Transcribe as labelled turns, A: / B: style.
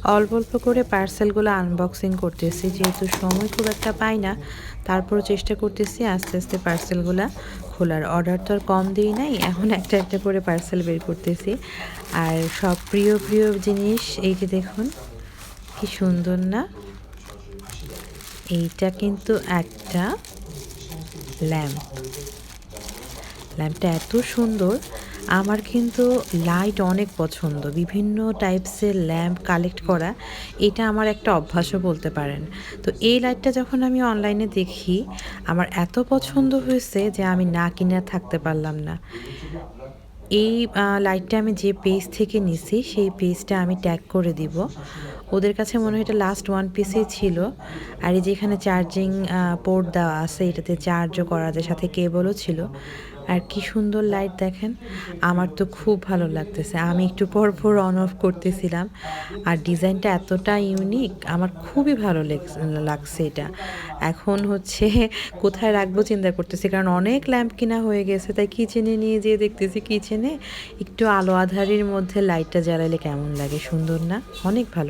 A: অল্প অল্প করে পার্সেলগুলো আনবক্সিং করতেছি, যেহেতু সময় খুব একটা পাই না। তারপরও চেষ্টা করতেছি আস্তে আস্তে পার্সেলগুলো খোলার। অর্ডার তো আর কম দিই নাই, এখন একটা একটা করে পার্সেল বের করতেছি। আর সব প্রিয় প্রিয় জিনিস, এই যে দেখুন কি সুন্দর না। এইটা কিন্তু একটা ল্যাম্প। ল্যাম্পটা এত সুন্দর। আমার কিন্তু লাইট অনেক পছন্দ, বিভিন্ন টাইপসের ল্যাম্প কালেক্ট করা এটা আমার একটা অভ্যাসও বলতে পারেন। তো এই লাইটটা যখন আমি অনলাইনে দেখি, আমার এত পছন্দ হয়েছে যে আমি না কিনে আর থাকতে পারলাম না। এই লাইটটা আমি যে পেজ থেকে নিছি সেই পেজটা আমি ট্যাগ করে দিব। ওদের কাছে মনে হয় এটা লাস্ট 1 পিসেই ছিল। আর এই যে এখানে চার্জিং পোর্ট দেওয়া আছে, এটাতে চার্জও করা যায়, সাথে কেবলও ছিল। আর কি সুন্দর লাইট দেখেন! আমার তো খুব ভালো লাগতেছে। আমি একটু পর পর অন অফ করতেছিলাম। আর ডিজাইনটা এতটা ইউনিক, আমার খুবই ভালো লাগছে এটা। এখন হচ্ছে কোথায় রাখবো চিন্তা করতেছি, কারণ অনেক ল্যাম্প কিনা হয়ে গেছে। তাই কিচেনে নিয়ে যেয়ে দেখতেছি কিচেনে একটু আলো আঁধারির মধ্যে লাইটটা জ্বালালে কেমন লাগে, সুন্দর না? অনেক ভালো।